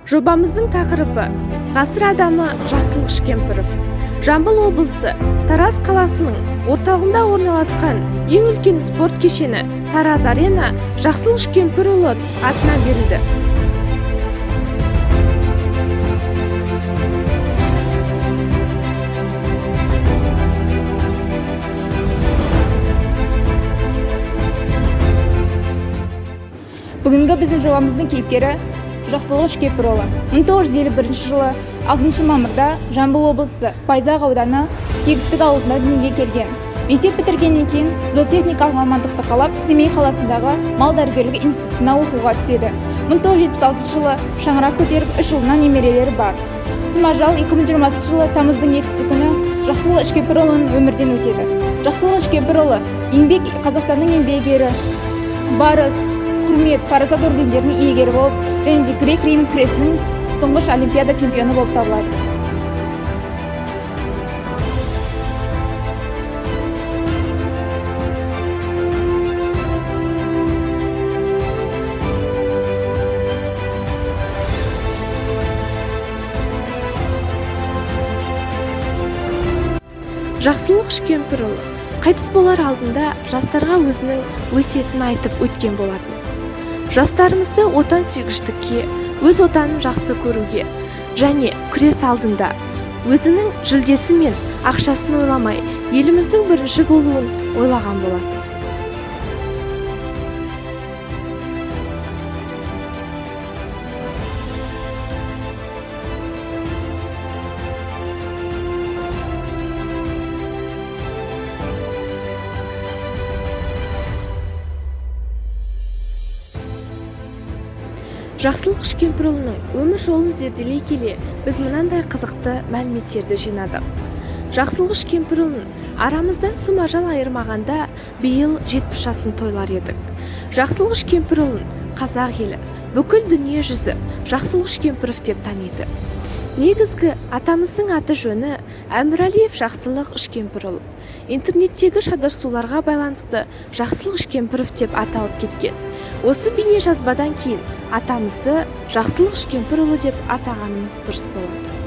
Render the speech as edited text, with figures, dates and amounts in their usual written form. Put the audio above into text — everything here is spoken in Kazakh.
Жобамыздың тақырыбы ғасыр адамы Жақсылық Шкемпіров. Жамбыл облысы Тараз қаласының орталығында орналасқан ең үлкен спорт кешені Тараз Арена Жақсылық Шкемпірұлы атына берілді. Бүгінгі біздің жобамыздың кейіпкері Жақсылық Шкемпірұлы. 1951 жылы 6 мамырда Жамбыл облысы Байзақ ауданы Тегістік ауылында дүниеге келген. Мектеп бітіргеннен кейін зоотехникалық мамандықты қалап, Семей қаласындағы мал дәрігерлігі институтына оқуға түседі. 1976 жылы шаңырақ көтеріп, 3 жылына немерелері бар. Сұмажал 2020 жылы тамыздың 2 күні Жақсылық Шкемпірұлының өмірден өтеді. Жақсылық Шкемпірұлы Қазақстанның еңбек ері, барыс, құрмет, парасат ордендерінің иегері болып, және де грек-рим күресінің тұңғыш олимпиада чемпионы болып табылады. Жақсылық Шкемпірұлы қайтыс болар алдында жастарға өзінің өсиетін айтып өткен болатын. Жастарымызды отан сүйгіштікке, өз отанын жақсы көруге және күрес алдында өзінің жүлдесі мен ақшасын ойламай, еліміздің бірінші болуын ойлаған болатын. Жақсылық Шкемпірұлының өмір жолын зерделей келе, біз мынандай қызықты мәліметтерді жинадық. Жақсылық Шкемпірұлын арамыздан сұмажал айырмағанда биыл 70 жасын тойлар едік. Жақсылық Шкемпірұлын қазақ елі, бүкіл дүние жүзі Жақсылық Шкемпіров деп таниды. Негізгі атамыздың аты жөні Әмірәлиев Жақсылық Шкемпірұлы. Интернеттегі шадарсуларға байланысты Жақсылық Шкемпіров деп аталып кеткен. Осы бейне жазбадан кейін атамызды Жақсылық Шкемпірұлы деп атағанымыз дұрыс болады.